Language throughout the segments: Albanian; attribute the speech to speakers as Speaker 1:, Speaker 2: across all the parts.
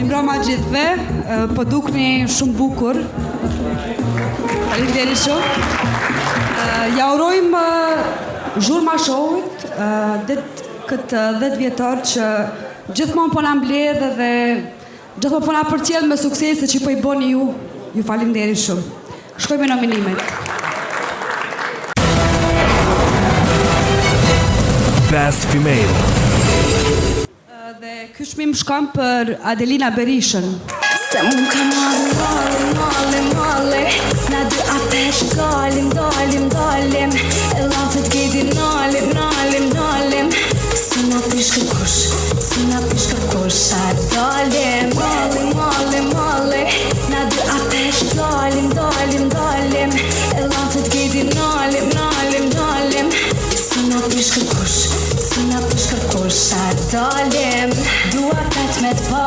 Speaker 1: Mbrëma gjithve, po dukni shumë bukur. Faleminderit shumë. Ja urojmë zhurma shohut këtë 10 vjetor që gjithmonë po na mbledh dhe gjithmonë po na përcjell me suksese që po i bëni ju. Ju faleminderit shumë. Shkojmë me nominimet.
Speaker 2: Best Female.
Speaker 1: Dhe ky çmim shkon për Adelina Berishën.
Speaker 3: Se mun ka male, na dy apesh dalim, e lafet gedi nalim, si na pish kërkush, a dalim, male, na dy apesh dalim, e lafet gedi nalim, si na pish kërkush, a dalim, dua kat me t'pa,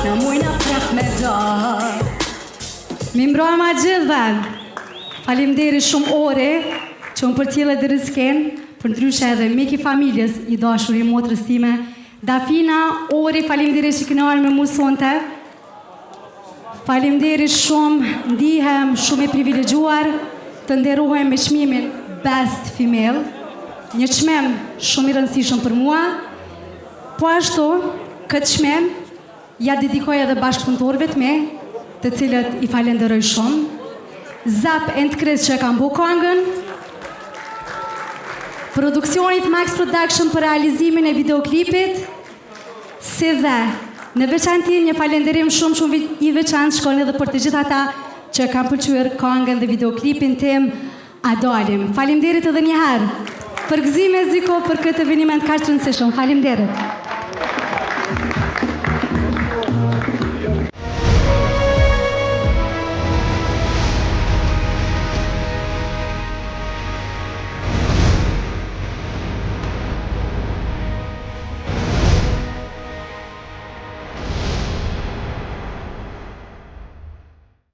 Speaker 3: na mujna prap me da.
Speaker 4: Mi mbrojma gjithve, faleminderit shumë ore që më përcjellët dhe rësken, për ndryshe edhe miki familjes i dashur i motrës time. Dafina, ore, faleminderit që këna arë me mu sonte. Faleminderit shumë, ndihem shumë e privilegjuar të nderohem me çmimin Best Female, një çmim shumë i rëndësishëm për mua, po ashtu këtë çmim ja dedikoj edhe bashkëpunëtorëve të me, të cilët i falenderoj shumë. Zap and Chris që e kam bu këngën, produksionit Max Production për realizimin e videoklipit, si dhe në veçantin një falenderim shumë i veçantë shkon edhe për të gjithë ata që kam pëlqyer këngën dhe videoklipin tim A Dalim. Faleminderit edhe një herë për gëzime Ziko për këtë eveniment kaq të rëndësishëm. Faleminderit.